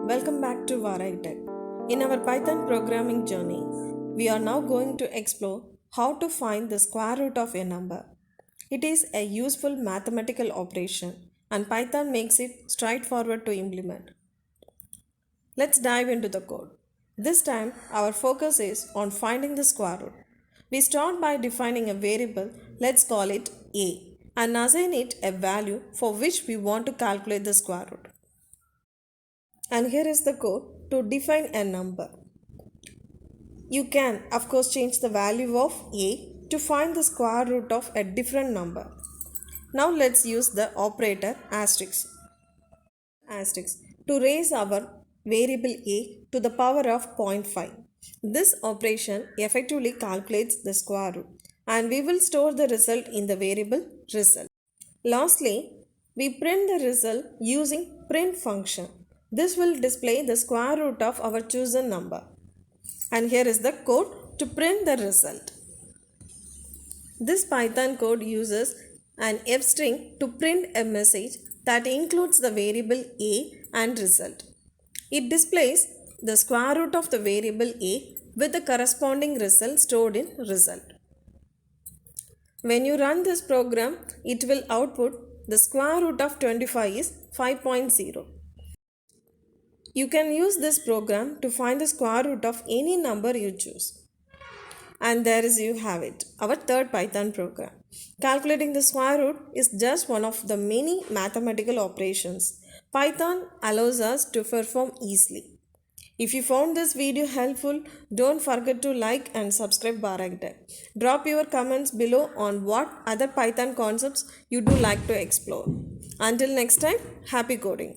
Welcome back to Varai Tech. In our Python programming journey, we are now going to explore how to find the square root of a number. It is a useful mathematical operation and Python makes it straightforward to implement. Let's dive into the code. This time, our focus is on finding the square root. We start by defining a variable, let's call it a, and assign it a value for which we want to calculate the square root. And here is the code to define a number. You can, of course, change the value of a to find the square root of a different number. Now let's use the operator asterisk to raise our variable a to the power of 0.5. This operation effectively calculates the square root and we will store the result in the variable result. Lastly, we print the result using print function. This will display the square root of our chosen number. And here is the code to print the result. This Python code uses an f string to print a message that includes the variable a and result. It displays the square root of the variable a with the corresponding result stored in result. When you run this program, it will output the square root of 25 is 5.0. You can use this program to find the square root of any number you choose. And there is you have it, our third Python program. Calculating the square root is just one of the many mathematical operations Python allows us to perform easily. If you found this video helpful, don't forget to like and subscribe Varai Tech. Drop your comments below on what other Python concepts you do like to explore. Until next time, happy coding.